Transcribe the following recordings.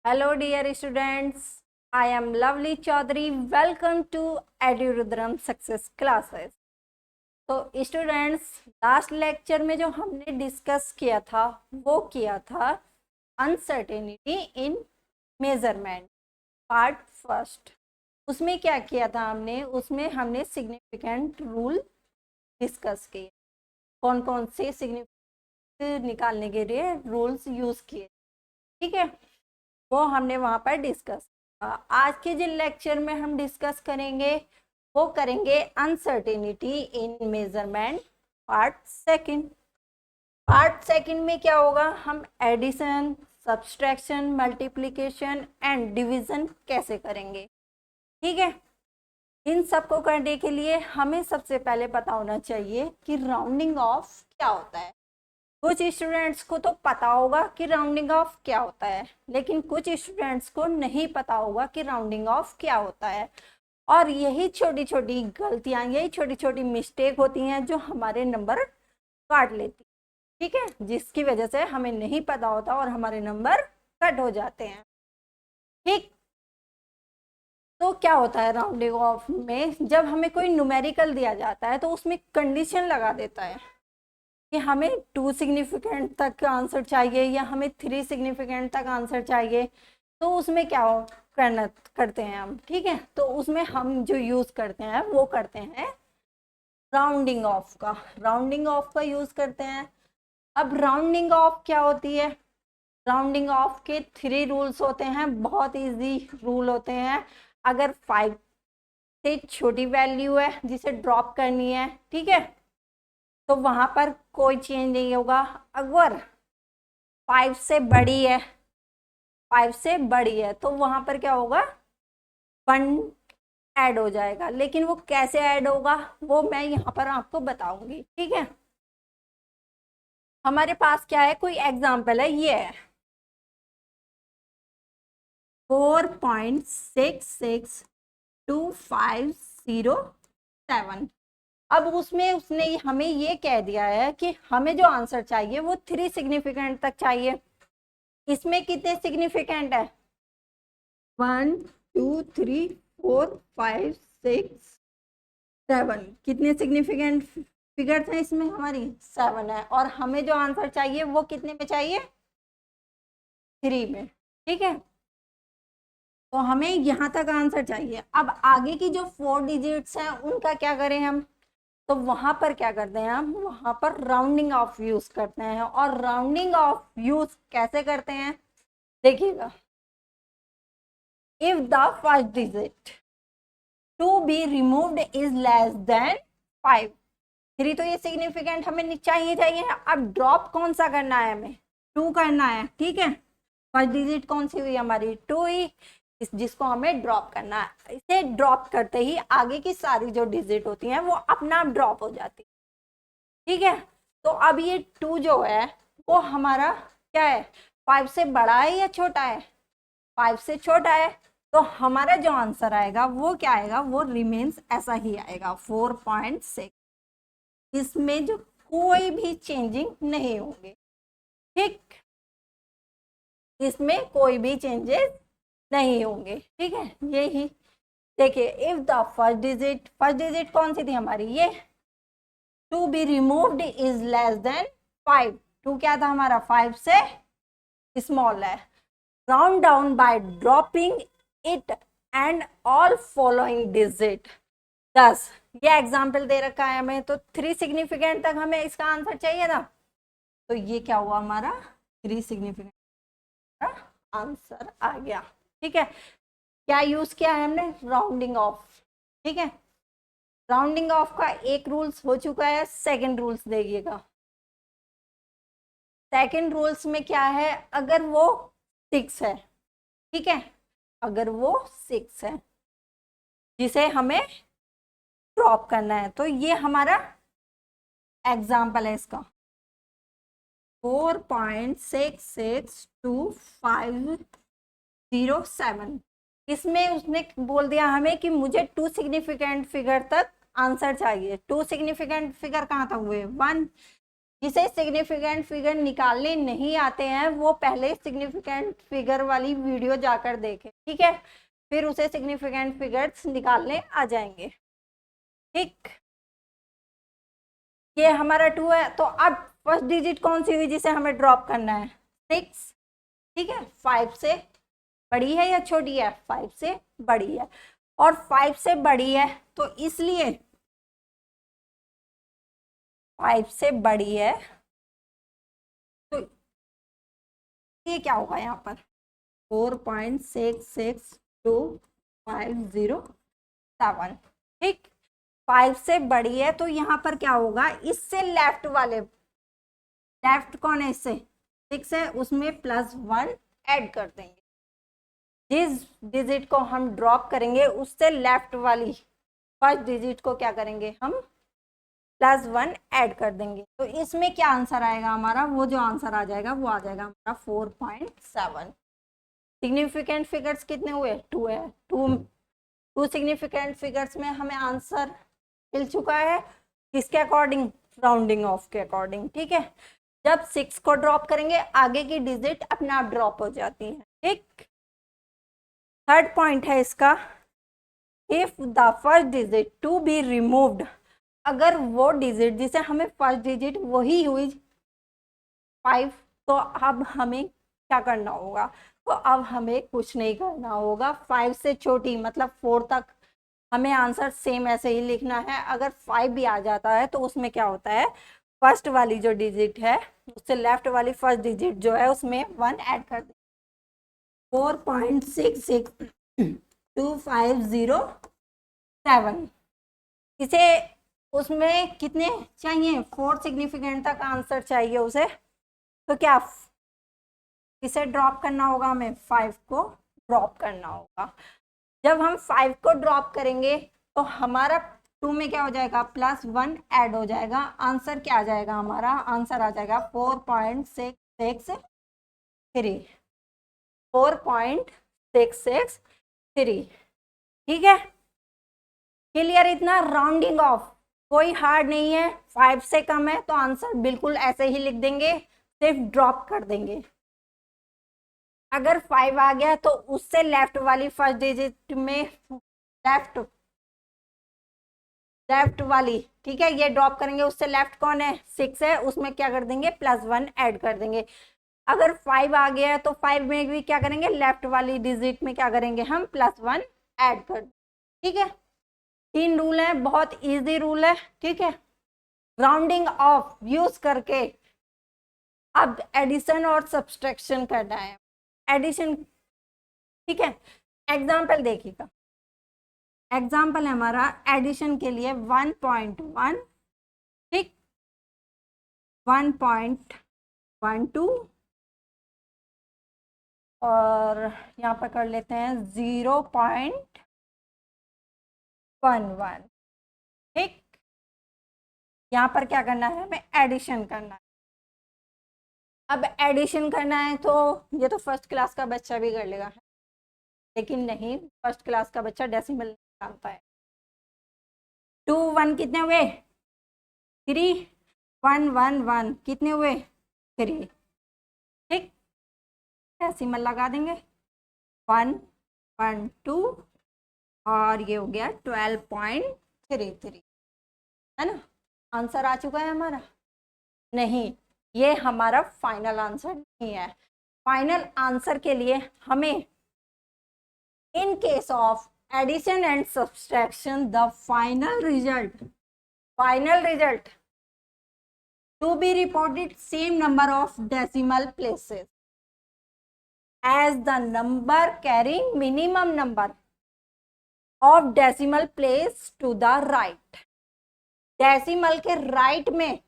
Hello dear students, I am Lovely Chaudhary. Welcome to EduRudram Success Classes. तो students, last lecture में जो हमने discuss किया था वो किया था uncertainty in measurement part first. उसमें क्या किया था उसमें हमने सिग्निफिकेंट रूल डिस्कस किए। कौन कौन से सिग्निफिकेंट निकालने के लिए रूल्स यूज किए, ठीक है, वो हमने वहाँ पर डिस्कस। आज के जिन लेक्चर में हम डिस्कस करेंगे वो करेंगे uncertainty in measurement part second. Part second में क्या होगा, हम addition, subtraction, multiplication and division कैसे करेंगे, ठीक है। इन सब को करने के लिए हमें सबसे पहले पता होना चाहिए कि राउंडिंग ऑफ क्या होता है। कुछ स्टूडेंट्स को तो पता होगा कि राउंडिंग ऑफ क्या होता है, लेकिन कुछ स्टूडेंट्स को नहीं पता होगा कि राउंडिंग ऑफ क्या होता है। और यही छोटी छोटी गलतियां, यही छोटी छोटी मिस्टेक होती हैं जो हमारे नंबर काट लेती, ठीक है, जिसकी वजह से हमें नहीं पता होता और हमारे नंबर कट हो जाते हैं, ठीक। तो क्या होता है राउंडिंग ऑफ में, जब हमें कोई न्यूमेरिकल दिया जाता है तो उसमें कंडीशन लगा देता है कि हमें 2 सिग्निफिकेंट तक आंसर चाहिए या हमें 3 सिग्निफिकेंट तक आंसर चाहिए। तो उसमें क्या करते हैं हम, ठीक है। तो उसमें हम जो यूज करते हैं वो करते हैं राउंडिंग ऑफ का, राउंडिंग ऑफ का यूज करते हैं। अब राउंडिंग ऑफ क्या होती है, राउंडिंग ऑफ के 3 रूल्स होते हैं, बहुत इजी रूल होते हैं। अगर 5 से छोटी वैल्यू है जिसे ड्रॉप करनी है, ठीक है, तो वहां पर कोई चेंज नहीं होगा। अगर 5 से बड़ी है, 5 से बड़ी है तो वहां पर क्या होगा, 1 ऐड हो जाएगा। लेकिन वो कैसे ऐड होगा वो मैं यहाँ पर आपको बताऊंगी, ठीक है। हमारे पास क्या है, कोई एग्जाम्पल है, ये है 4.662507। अब उसमें उसने हमें ये कह दिया है कि हमें जो आंसर चाहिए वो 3 सिग्निफिकेंट तक चाहिए। इसमें कितने सिग्निफिकेंट है, 1 2 3 4 5 6 7, कितने सिग्निफिकेंट फिगर्स हैं इसमें, हमारी 7 है। और हमें जो आंसर चाहिए वो कितने में चाहिए, 3 में, ठीक है। तो हमें यहाँ तक आंसर चाहिए। अब आगे की जो 4 डिजिट्स हैं उनका क्या करें हम, तो वहां पर क्या करते हैं हम, वहां पर राउंडिंग ऑफ यूज करते हैं। और राउंडिंग ऑफ यूज कैसे करते हैं, देखिएगा, if the first digit to be removed is less than 5, 3 तो ये सिग्निफिकेंट हमें चाहिए। अब ड्रॉप कौन सा करना है, हमें 2 करना है, ठीक है। फर्स्ट डिजिट कौन सी हुई हमारी, 2 ही, जिसको हमें ड्रॉप करना है। इसे ड्रॉप करते ही आगे की सारी जो डिजिट होती हैं वो अपना आप ड्रॉप हो जाती है, ठीक है। तो अब ये 2 जो है वो हमारा क्या है, 5 से बड़ा है या छोटा है, 5 से छोटा है। तो हमारा जो आंसर आएगा वो क्या आएगा, वो रिमेन्स ऐसा ही आएगा 4.6। इसमें जो कोई भी चेंजिंग नहीं होंगे, ठीक, इसमें कोई भी चेंजेस नहीं होंगे, ठीक है। यही देखिए, इफ द फर्स्ट डिजिट कौन सी थी हमारी, ये to be removed is less than 5, 2 क्या था हमारा, 5 से स्मॉल है। Round down by dropping it and all following digit 10। ये एग्जाम्पल दे रखा है हमें, तो 3 सिग्निफिकेंट तक हमें इसका आंसर चाहिए था। तो ये क्या हुआ हमारा, 3 सिग्निफिकेंट आंसर आ गया, ठीक है। क्या यूज किया है हमने, राउंडिंग ऑफ, ठीक है। राउंडिंग ऑफ का एक रूल्स हो चुका है, सेकंड रूल्स देखिएगा। सेकंड रूल्स में क्या है, अगर वो 6 है, ठीक है, अगर वो 6 है जिसे हमें ड्रॉप करना है, तो ये हमारा एग्जाम्पल है इसका 4.662507। इसमें उसने बोल दिया हमें कि मुझे 2 सिग्निफिकेंट फिगर तक आंसर चाहिए। 2 सिग्निफिकेंट फिगर कहाँ तक हुए, 1, जिसे सिग्निफिकेंट फिगर निकालने नहीं आते हैं वो पहले सिग्निफिकेंट फिगर वाली वीडियो जाकर देखें, ठीक है, फिर उसे सिग्निफिकेंट फिगर्स निकालने आ जाएंगे। ठीक, ये हमारा 2 है। तो अब फर्स्ट डिजिट कौन सी हुई जिसे हमें ड्रॉप करना है? 6, ठीक है। 5 से बड़ी है या छोटी है? 5 से बड़ी है, और 5 से बड़ी है तो इसलिए 5 से बड़ी है तो ये क्या होगा यहाँ पर? 4.662507, ठीक। 5 से बड़ी है तो यहाँ पर क्या होगा? इससे लेफ्ट वाले, लेफ्ट कौन है? इससे 6 है, उसमें +1 ऐड कर देंगे। जिस डिजिट को हम ड्रॉप करेंगे उससे लेफ्ट वाली फर्स्ट डिजिट को क्या करेंगे? हम +1 ऐड कर देंगे। तो इसमें क्या आंसर आएगा हमारा? वो जो आंसर आ जाएगा वो आ जाएगा हमारा 4.7। सिग्निफिकेंट फिगर्स कितने हुए? 2 है। 2 सिग्निफिकेंट फिगर्स में हमें आंसर मिल चुका है, किसके अकॉर्डिंग? राउंडिंग ऑफ के अकॉर्डिंग, ठीक है। जब 6 को ड्रॉप करेंगे आगे की डिजिट अपने आप ड्रॉप हो जाती है, ठीक। थर्ड पॉइंट है इसका, if the first digit to be removed, अगर वो डिजिट जिसे हमें फर्स्ट डिजिट वही हुई 5, तो अब हमें क्या करना होगा? तो अब हमें कुछ नहीं करना होगा। 5 से छोटी मतलब 4 तक हमें आंसर सेम ऐसे ही लिखना है। अगर 5 भी आ जाता है तो उसमें क्या होता है? फर्स्ट वाली जो डिजिट है उससे लेफ्ट वाली फर्स्ट डिजिट जो है उसमें 1 ऐड कर दें। 4.662507, इसे उसमें कितने चाहिए? 4 सिग्निफिकेंट तक आंसर चाहिए उसे। तो क्या इसे ड्रॉप करना होगा? हमें 5 को ड्रॉप करना होगा। जब हम 5 को ड्रॉप करेंगे तो हमारा 2 में क्या हो जाएगा? +1 ऐड हो जाएगा। आंसर क्या आ जाएगा हमारा? आंसर आ जाएगा 4.663, 4.663, ठीक है। क्लियर? इतना राउंडिंग ऑफ कोई हार्ड नहीं है। 5 से कम है तो आंसर बिल्कुल ऐसे ही लिख देंगे, सिर्फ ड्रॉप कर देंगे। अगर 5 आ गया तो उससे लेफ्ट वाली फर्स्ट डिजिट में लेफ्ट वाली, ठीक है, ये ड्रॉप करेंगे। उससे लेफ्ट कौन है? 6 है, उसमें क्या कर देंगे? +1 ऐड कर देंगे। अगर 5 आ गया है तो 5 में भी क्या करेंगे? लेफ्ट वाली डिजिट में क्या करेंगे? हम +1 ऐड कर, ठीक है। 3 रूल है, बहुत इजी रूल है, ठीक है। राउंडिंग ऑफ यूज करके अब एडिशन और सब्सट्रैक्शन करना है। एडिशन, ठीक है। एग्जाम्पल देखिएगा, एग्जाम्पल है हमारा एडिशन के लिए 1.1, ठीक, 1.12 और यहाँ पर कर लेते हैं 0.11, ठीक। यहाँ पर क्या करना है? हमें एडिशन करना है। अब एडिशन करना है तो ये तो फर्स्ट क्लास का बच्चा भी कर लेगा, लेकिन नहीं, फर्स्ट क्लास का बच्चा डेसिमल जानता है। 2 1 कितने हुए? 3, 1 1 1 कितने हुए? 3, ठीक। डेसिमल लगा देंगे 1 1 2 और ये हो गया 12.33, है ना। आंसर आ चुका है हमारा? नहीं, ये हमारा फाइनल आंसर नहीं है। फाइनल आंसर के लिए हमें in case of addition and subtraction the final result to be reported same number of decimal places as the number carrying minimum number of decimal place to the right। Decimal के right में,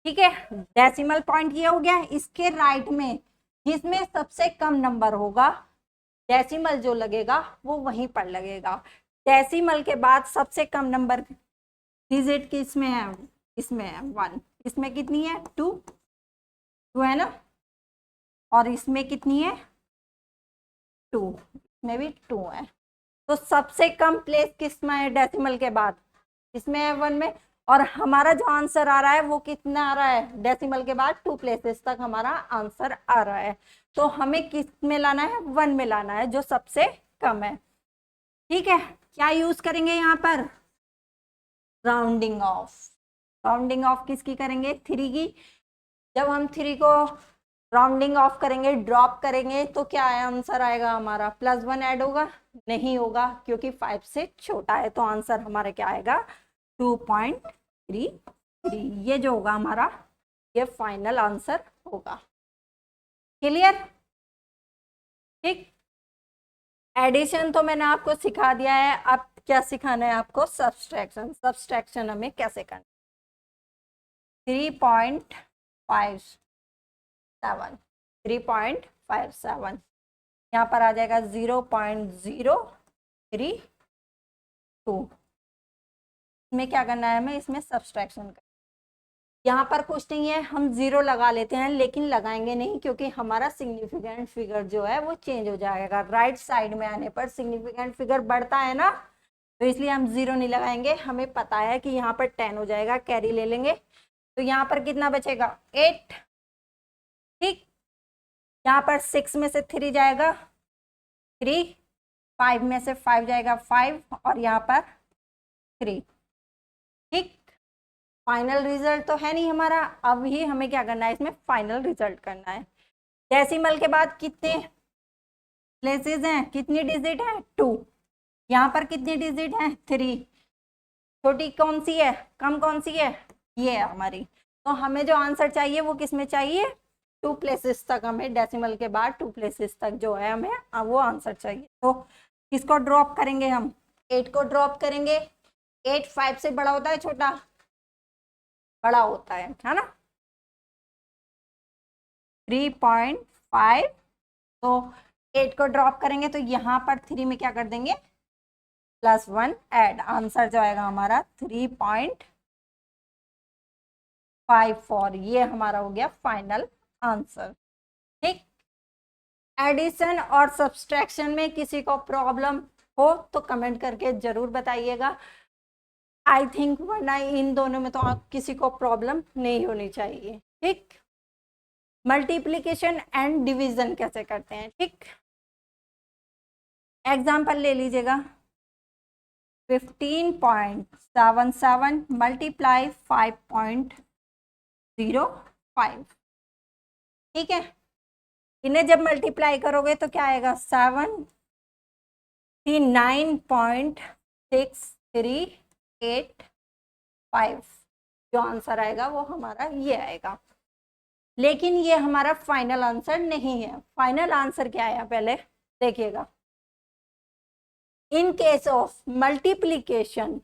ठीक है, decimal point ये हो गया, इसके right में जिसमें सबसे कम नंबर होगा डेसिमल जो लगेगा वो वहीं पर लगेगा। डेसिमल के बाद सबसे कम नंबर डिजिट किसमें है? इसमें है 1। इसमें कितनी है? 2 है ना, और इसमें कितनी है? 2, इसमें भी 2 है। तो सबसे कम प्लेस किसमें है डेसिमल के बाद? इसमें है 1 में, और हमारा जो आंसर आ रहा है वो कितना आ रहा है, डेसिमल के बाद 2 प्लेसेस तक हमारा आंसर आ रहा है। तो हमें किस में लाना है, 1 में लाना है, जो सबसे कम है। ठीक है, क्या यूज करेंगे यहाँ पर, राउंडिंग ऑफ। राउंडिंग ऑफ किसकी करेंगे, 3 की। जब हम 3 को राउंडिंग ऑफ करेंगे, ड्रॉप करेंगे, तो क्या आंसर आएगा हमारा, +1 ऐड होगा, नहीं होगा क्योंकि 5 से छोटा है। तो आंसर हमारा क्या आएगा, 2.33। ये जो होगा हमारा, ये फाइनल आंसर होगा। क्लियर, ठीक। एडिशन तो मैंने आपको सिखा दिया है, अब क्या सिखाना है आपको, सब्सट्रैक्शन। सब्सट्रैक्शन हमें कैसे करना, 3.57 यहाँ पर आ जाएगा 0.032। इसमें क्या करना है हमें, इसमें सब्सट्रैक्शन करना। यहाँ पर कुछ नहीं है, हम 0 लगा लेते हैं, लेकिन लगाएंगे नहीं क्योंकि हमारा सिग्निफिकेंट फिगर जो है वो चेंज हो जाएगा। राइट साइड में आने पर सिग्निफिकेंट फिगर बढ़ता है ना, तो इसलिए हम 0 नहीं लगाएंगे। हमें पता है कि यहाँ पर 10 हो जाएगा, कैरी ले लेंगे, तो यहाँ पर कितना बचेगा, 8। ठीक, यहाँ पर 6 में से 3 जाएगा 3, 5 में से 5 जाएगा 5, और यहाँ पर 3। ठीक, फाइनल रिजल्ट तो है नहीं हमारा, अब ही हमें क्या करना है, इसमें फाइनल रिजल्ट करना है। डेसिमल के बाद कितने प्लेसेस हैं, कितनी डिजिट है, 2। यहाँ पर कितनी डिजिट है, 3। छोटी कौन सी है, कम कौन सी है, ये है हमारी। तो हमें जो आंसर चाहिए वो किस में चाहिए, 2 प्लेसेस तक, हमें डेसिमल के बाद 2 प्लेसेस तक जो है हमें वो आंसर चाहिए। तो किसको ड्रॉप करेंगे हम, 8 को ड्रॉप करेंगे। 8 5 से बड़ा होता है छोटा, बड़ा होता है ना, 3.5। तो 8 को ड्रॉप करेंगे तो यहाँ पर 3 में क्या कर देंगे, +1 ऐड। आंसर जो आएगा हमारा 3.54। ये हमारा हो गया फाइनल आंसर। ठीक, एडिशन और सब्सट्रैक्शन में किसी को प्रॉब्लम हो तो कमेंट करके जरूर बताइएगा। आई थिंक वरना इन दोनों में तो किसी को प्रॉब्लम नहीं होनी चाहिए। ठीक, मल्टीप्लिकेशन एंड डिवीजन कैसे करते हैं, ठीक, एग्जाम्पल ले लीजिएगा। 15.77 मल्टीप्लाई 5.05। ठीक है, इन्हें जब मल्टीप्लाई करोगे तो क्या आएगा, 79.6385। जो आंसर आएगा वो हमारा ये आएगा। लेकिन ये हमारा फाइनल आंसर नहीं है। फाइनल आंसर क्या है पहले देखिएगा। In case of multiplication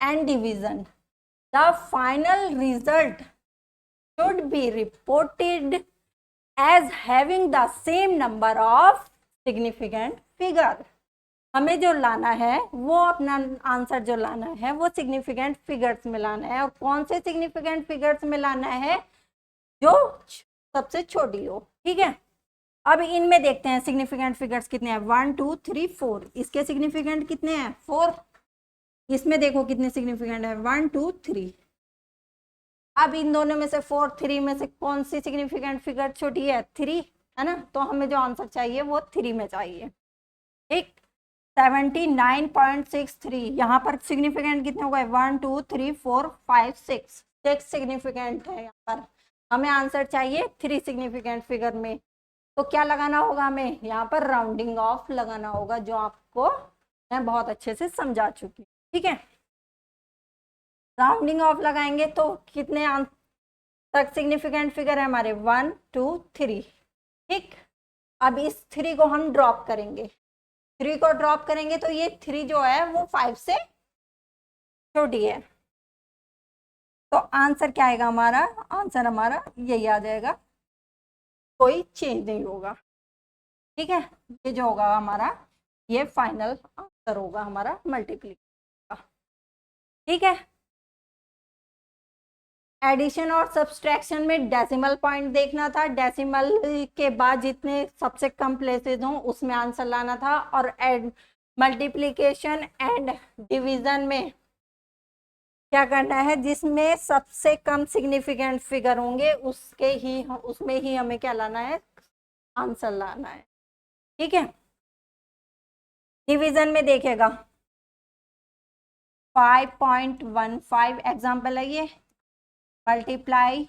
and division, the final result should be reported as having the same number of significant figure। हमें जो लाना है वो अपना आंसर जो लाना है वो सिग्निफिकेंट फिगर्स में लाना है। और कौन से सिग्निफिकेंट फिगर्स में लाना है, जो सबसे छोटी हो। ठीक है, अब इनमें देखते हैं सिग्निफिकेंट फिगर्स कितने हैं, 1 2 3 4। इसके सिग्निफिकेंट कितने हैं, 4। इसमें देखो कितने सिग्निफिकेंट है, 1 2 3। अब इन दोनों में से 4 3 में से कौन सी सिग्निफिकेंट फिगर छोटी है, 3 है ना। तो हमें जो आंसर चाहिए वो 3 में चाहिए। ठीक, 79.63। यहाँ पर सिग्निफिकेंट कितने हो गए, 1 2 3 4 5 6। 6 सिग्निफिकेंट है यहाँ पर। हमें आंसर चाहिए 3 सिग्निफिकेंट फिगर में। तो क्या लगाना होगा हमें, यहाँ पर राउंडिंग ऑफ लगाना होगा, जो आपको मैं बहुत अच्छे से समझा चुकी। ठीक है, राउंडिंग ऑफ लगाएंगे तो कितने तक सिग्निफिकेंट फिगर है हमारे, 1 2 3। ठीक, अब इस 3 को हम ड्रॉप करेंगे। 3 को ड्रॉप करेंगे तो ये 3 जो है वो 5 से छोटी है। तो आंसर क्या आएगा हमारा, आंसर हमारा यही आ जाएगा, कोई चेंज नहीं होगा। ठीक है, ये जो होगा हमारा ये फाइनल आंसर होगा हमारा मल्टीप्लिकेशन का। ठीक है, एडिशन और सब्सट्रैक्शन में डेसिमल पॉइंट देखना था। डेसिमल के बाद जितने सबसे कम प्लेसेस हों उसमें आंसर लाना था। और मल्टीप्लिकेशन एंड डिवीजन में क्या करना है, जिसमें सबसे कम सिग्निफिकेंट फिगर होंगे उसमें ही हमें क्या लाना है, आंसर लाना है। ठीक है, डिवीजन में देखेगा 5.15 एग्जाम्पल है ये, मल्टीप्लाई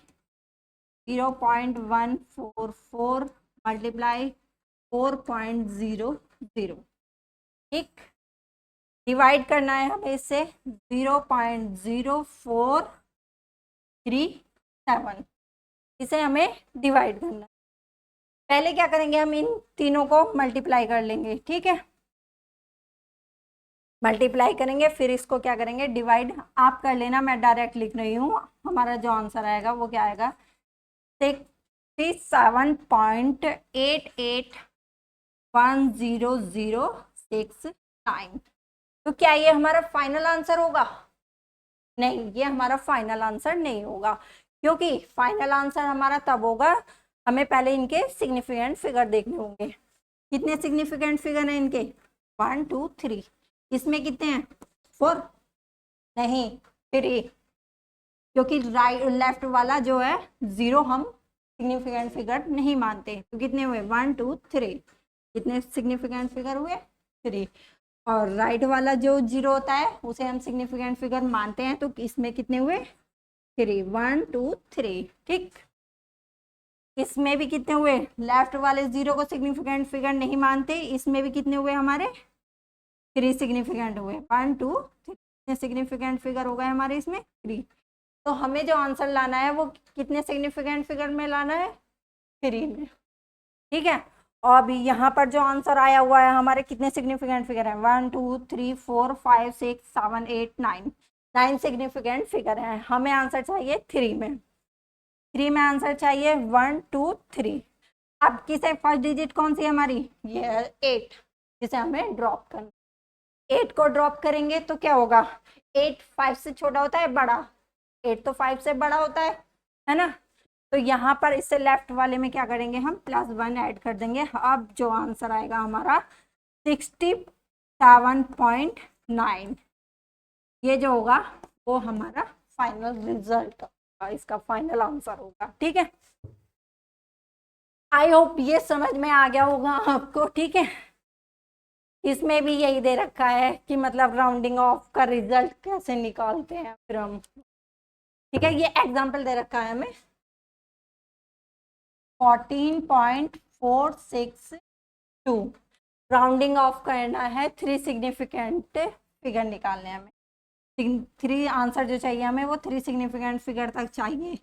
0.144 मल्टीप्लाई 4.00। ठीक, डिवाइड करना है हमें इससे 0.0437, इसे हमें डिवाइड करना है। पहले क्या करेंगे, हम इन तीनों को मल्टीप्लाई कर लेंगे। ठीक है, मल्टीप्लाई करेंगे, फिर इसको क्या करेंगे, डिवाइड आप कर लेना, मैं डायरेक्ट लिख रही हूँ। हमारा जो आंसर आएगा वो क्या आएगा, 67.88100669। तो क्या ये हमारा फाइनल आंसर होगा? नहीं, ये हमारा फाइनल आंसर नहीं होगा, क्योंकि फाइनल आंसर हमारा तब होगा, हमें पहले इनके सिग्निफिकेंट फिगर देखने होंगे। कितने सिग्निफिकेंट फिगर हैं इनके, 1 2 3। इसमें कितने हैं, 4 नहीं 3, क्योंकि राइट लेफ्ट वाला जो है 0 हम सिग्निफिकेंट फिगर नहीं मानते। तो कितने हुए, 1 2 3, कितने सिग्निफिकेंट फिगर हुए, 3। और राइट वाला जो 0 होता है उसे हम सिग्निफिकेंट फिगर मानते हैं, तो इसमें कितने हुए, 3, 1 2 3। ठीक, इसमें भी कितने हुए, लेफ्ट वाले 0 को सिग्निफिकेंट फिगर नहीं मानते, इसमें भी कितने हुए हमारे, 3 सिग्निफिकेंट हुए, 1 2 3 सिग्निफिकेंट फिगर हो गए हमारे इसमें 3। तो हमें जो आंसर लाना है वो कितने सिग्निफिकेंट फिगर में लाना है, 3 में। ठीक है, और अभी यहाँ पर जो आंसर आया हुआ है हमारे कितने सिग्निफिकेंट फिगर है, 1 2 3 4 5 6 7 8 9, 9 सिग्निफिकेंट फिगर है। हमें आंसर चाहिए 3 में, 3 में आंसर चाहिए 1 2 3। अब किसे फर्स्ट डिजिट कौन सी है हमारी, ये है 8, जिसे हमें ड्रॉप करना। 8 को ड्रॉप करेंगे तो क्या होगा, 8 5 से छोटा होता है, बड़ा, 8 तो 5 से बड़ा होता है ना। तो यहाँ पर इससे लेफ्ट वाले में क्या करेंगे, हम +1 ऐड कर देंगे। अब जो आंसर आएगा हमारा 67.9, ये जो होगा वो हमारा फाइनल रिजल्ट होगा, इसका फाइनल आंसर होगा। ठीक है, आई होप ये समझ में आ गया होगा आपको। ठीक है, इसमें भी यही दे रखा है कि मतलब राउंडिंग ऑफ का रिजल्ट कैसे निकालते हैं फिर हम। ठीक है, ये एग्जांपल दे रखा है हमें 14.462, राउंडिंग ऑफ करना है, 3 सिग्निफिकेंट फिगर निकालने हैं हमें। 3 आंसर जो चाहिए हमें वो 3 सिग्निफिकेंट फिगर तक चाहिए।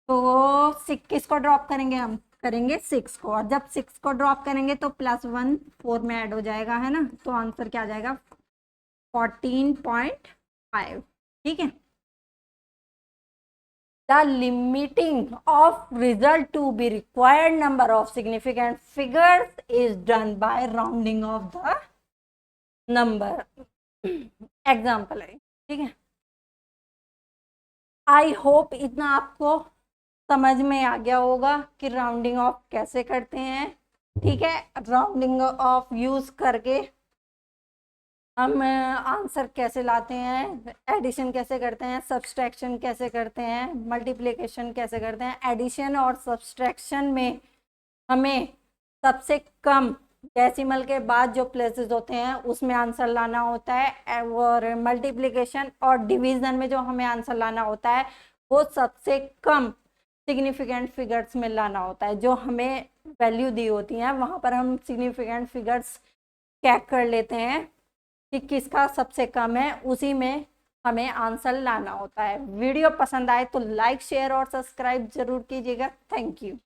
तो किसको ड्रॉप करेंगे, हम करेंगे 6 को, और जब 6 को ड्रॉप करेंगे तो +1 4 में ऐड हो जाएगा, है ना। तो आंसर क्या आ जाएगा, 14.5। ठीक है, the limiting of result to be required number of significant figures is done by rounding of the number। Example है। ठीक है, आई होप इतना आपको समझ में आ गया होगा कि राउंडिंग ऑफ कैसे करते हैं। ठीक है, राउंडिंग ऑफ यूज करके हम आंसर कैसे लाते हैं, एडिशन कैसे करते हैं, सब्सट्रैक्शन कैसे करते हैं, मल्टीप्लिकेशन कैसे करते हैं। एडिशन और सब्सट्रैक्शन में हमें सबसे कम डेसिमल के बाद जो प्लेसेस होते हैं उसमें आंसर लाना होता है, और मल्टीप्लिकेशन और डिवीजन में जो हमें आंसर लाना होता है वो सबसे कम सिग्निफिकेंट फिगर्स में लाना होता है। जो हमें वैल्यू दी होती है वहाँ पर हम सिग्निफिकेंट फिगर्स चेक कर लेते हैं कि किसका सबसे कम है, उसी में हमें आंसर लाना होता है। वीडियो पसंद आए तो लाइक शेयर और सब्सक्राइब जरूर कीजिएगा। Thank you.